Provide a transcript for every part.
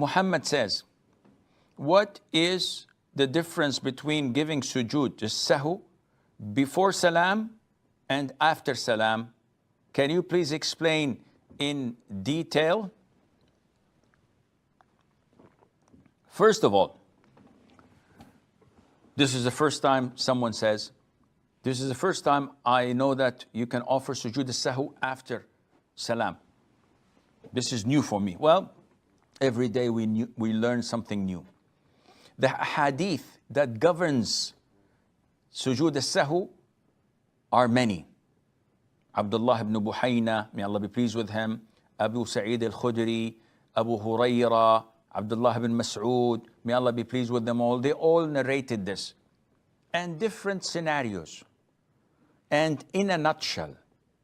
Muhammad says, what is the difference between giving Sujood As-Sahw before Salam and after Salam? Can you please explain in detail? First of all, this is the first time someone says, this is the first time I know that you can offer Sujood As-Sahw after Salam. This is new for me. Well, every day we learn something new. The hadith that governs Sujood As-Sahw are many. Abdullah ibn Buhayna, may Allah be pleased with him, Abu Sa'id al-Khudri, Abu Huraira, Abdullah ibn Mas'ud, may Allah be pleased with them all. They all narrated this. And different scenarios. And in a nutshell,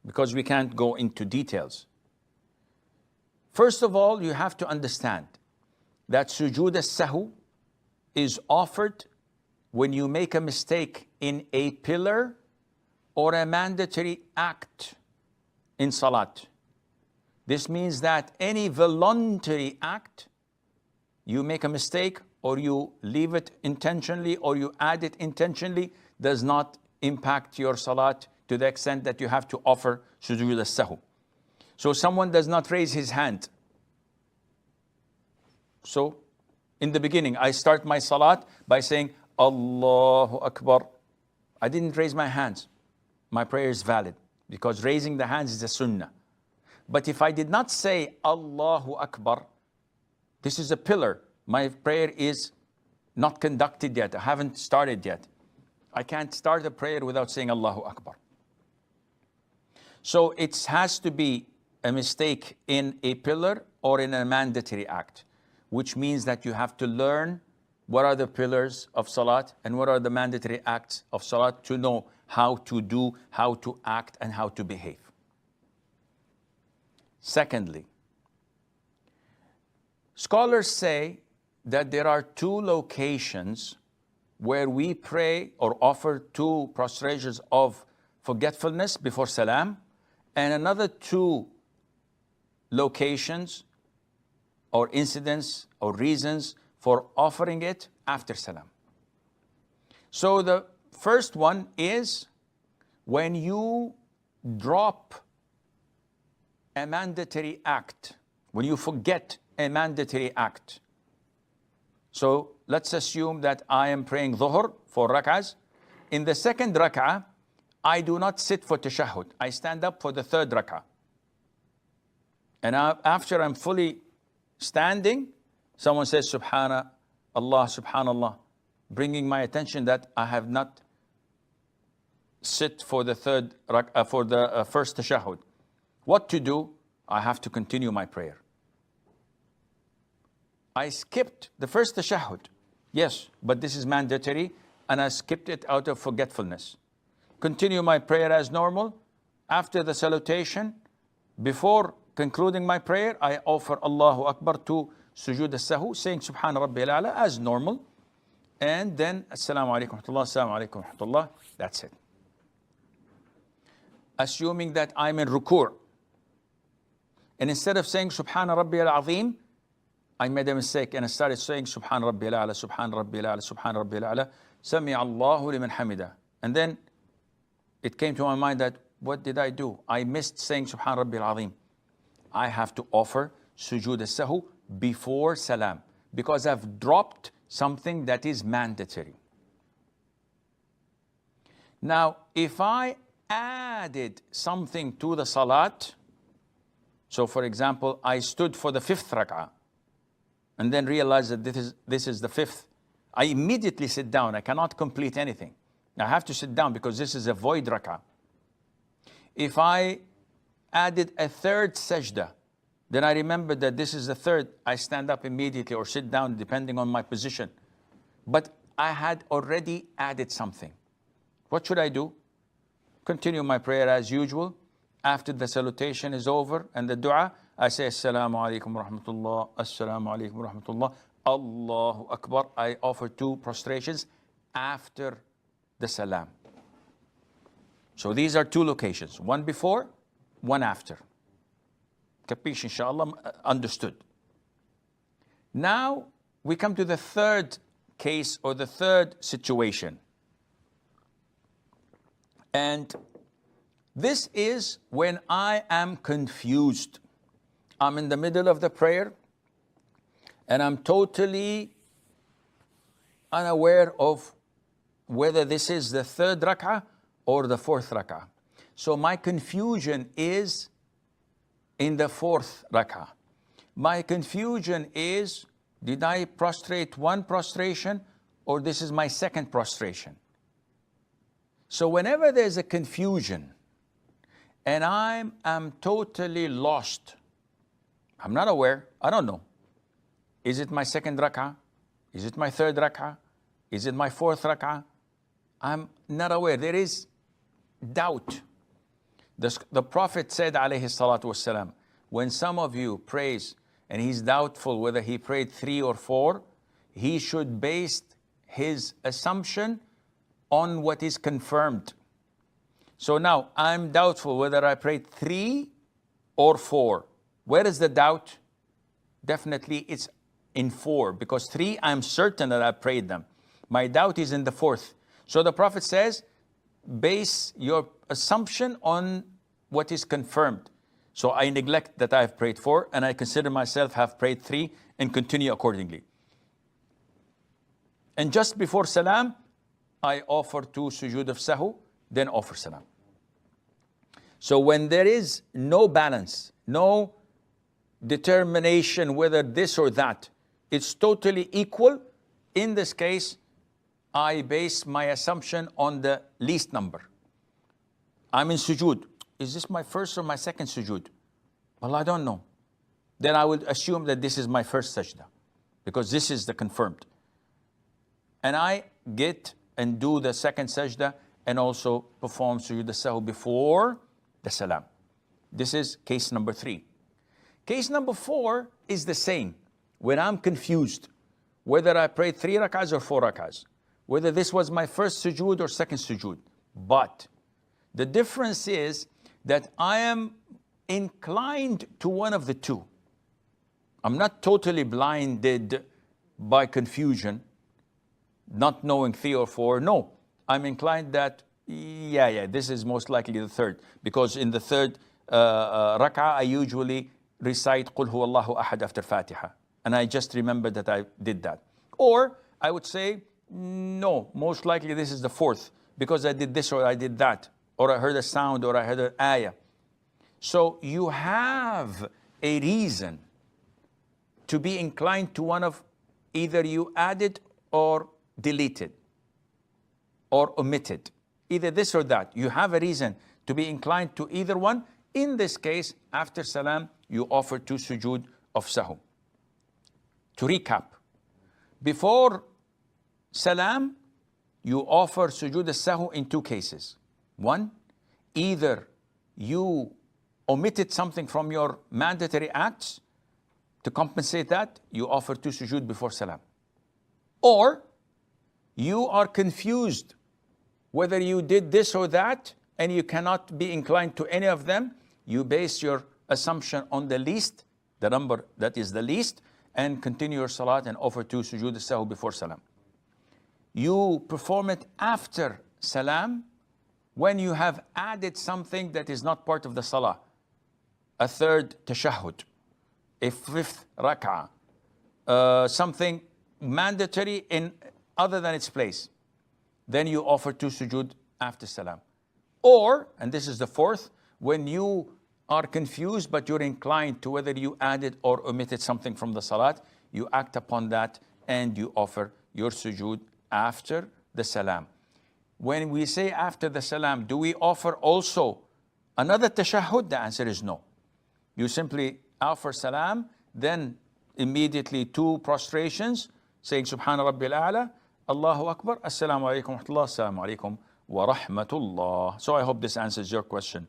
because we can't go into details. First of all, you have to understand that Sujood As-Sahw is offered when you make a mistake in a pillar or a mandatory act in Salat. This means that any voluntary act, you make a mistake or you leave it intentionally or you add it intentionally, does not impact your Salat to the extent that you have to offer Sujood As-Sahw. So someone does not raise his hand. So in the beginning, I start my Salat by saying, Allahu Akbar. I didn't raise my hands. My prayer is valid because raising the hands is a sunnah. But if I did not say Allahu Akbar, this is a pillar. My prayer is not conducted yet. I haven't started yet. I can't start a prayer without saying Allahu Akbar. So it has to be a mistake in a pillar or in a mandatory act, which means that you have to learn what are the pillars of Salat and what are the mandatory acts of Salat to know how to do, how to act, and how to behave. Secondly, scholars say that there are two locations where we pray or offer two prostrations of forgetfulness before Salam, and another two locations or incidents or reasons for offering it after Salam. So the first one is when you drop a mandatory act, when you forget a mandatory act. So let's assume that I am praying Dhuhr for rak'ahs. In the second rak'ah, I do not sit for tashahhud. I stand up for the third rak'ah. And after I'm fully standing, someone says, Subhanallah, Subhanallah, bringing my attention that I have not sit for the first tashahhud. What to do? I have to continue my prayer. I skipped the first tashahhud. Yes, but this is mandatory, and I skipped it out of forgetfulness. Continue my prayer as normal. After the salutation, before concluding my prayer, I offer Allahu Akbar to Sujood As-Sahw, saying Subhana Rabbil A'la as normal. And then Assalamu alaikum wa rahmatullah, Assalamu alaikum wa rahmatullah. That's it. Assuming that I'm in ruku'. And instead of saying Subhana Rabbil Azim, I made a mistake and I started saying Subhana Rabbil A'la, Subhana Rabbil A'la, Subhana Rabbil A'la, Sami Allahu liman hamida. And then it came to my mind that, what did I do? I missed saying Subhana Rabbil Azim. I have to offer Sujood As-Sahw before Salam because I've dropped something that is mandatory. Now, if I added something to the Salat, so for example, I stood for the fifth rak'ah and then realized that this is the fifth, I immediately sit down. I cannot complete anything. I have to sit down because this is a void rak'ah. If I added a third sajda, then I remember that this is the third, I stand up immediately or sit down depending on my position. But I had already added something. What should I do? Continue my prayer as usual. After the salutation is over and the dua, I say Assalamu alaikum wa rahmatullah, Assalamu alaikum wa rahmatullah, Allahu Akbar. I offer two prostrations after the Salam. So these are two locations, one before, one after. Capish, inshallah, understood. Now we come to the third case or the third situation. And this is when I am confused. I'm in the middle of the prayer and I'm totally unaware of whether this is the third rak'ah or the fourth rak'ah. So my confusion is in the fourth rak'ah. My confusion is, did I prostrate one prostration or this is my second prostration? So whenever there's a confusion and I'm totally lost, I'm not aware, I don't know. Is it my second rak'ah? Is it my third rak'ah? Is it my fourth rak'ah? I'm not aware. There is doubt. The Prophet said, alayhi salatu wasalam, when some of you prays and he's doubtful whether he prayed 3 or 4, he should base his assumption on what is confirmed. So now I'm doubtful whether I prayed 3 or 4. Where is the doubt? Definitely it's in 4, because 3 I'm certain that I prayed them. My doubt is in the 4th. So the Prophet says, base your assumption on what is confirmed. So I neglect that I have prayed 4 and I consider myself have prayed 3 and continue accordingly. And just before Salam, I offer 2 Sujood of Sahw, then offer Salam. So when there is no balance, no determination whether this or that, it's totally equal, in this case, I base my assumption on the least number. I'm in sujood. Is this my first or my second sujood? Well, I don't know. Then I would assume that this is my first sajda, because this is the confirmed. And I get and do the second sajda and also perform Sujood As-Sahw before the Salam. This is case number 3. Case number 4 is the same. When I'm confused, whether I prayed 3 rak'ahs or 4 rak'ahs, whether this was my first sujood or second sujood. But the difference is that I am inclined to one of the two. I'm not totally blinded by confusion, not knowing 3 or 4. No, I'm inclined that, this is most likely the third. Because in the third rak'ah, I usually recite Qul Huwallahu Ahad after Fatiha. And I just remember that I did that. Or I would say, no, most likely this is the 4th, because I did this or I did that, or I heard a sound or I heard an ayah. So you have a reason to be inclined to one of either you added or deleted or omitted. Either this or that. You have a reason to be inclined to either one. In this case, after Salam, you offer 2 Sujood of Sahw. To recap, before Salam, you offer Sujood As-Sahw in 2 cases. One, either you omitted something from your mandatory acts, to compensate that, you offer 2 Sujood before Salam. Or, you are confused whether you did this or that, and you cannot be inclined to any of them. You base your assumption on the least, the number that is the least, and continue your salat and offer 2 Sujood As-Sahw before Salam. You perform it after Salam when you have added something that is not part of the Salah. A 3rd tashahhud, a 5th rak'ah, something mandatory in other than its place. Then you offer 2 sujood after Salam. Or, and this is the 4th, when you are confused but you're inclined to whether you added or omitted something from the Salat, you act upon that and you offer your sujood after the Salam. When we say after the Salam, do we offer also another tashahhud? The answer is no. You simply offer Salam, then immediately 2 prostrations, saying Subhana Rabbil A'la, Allahu Akbar, Assalamu alaikum wa rahmatullah, Assalamu alaikum wa rahmatullah. So I hope this answers your question.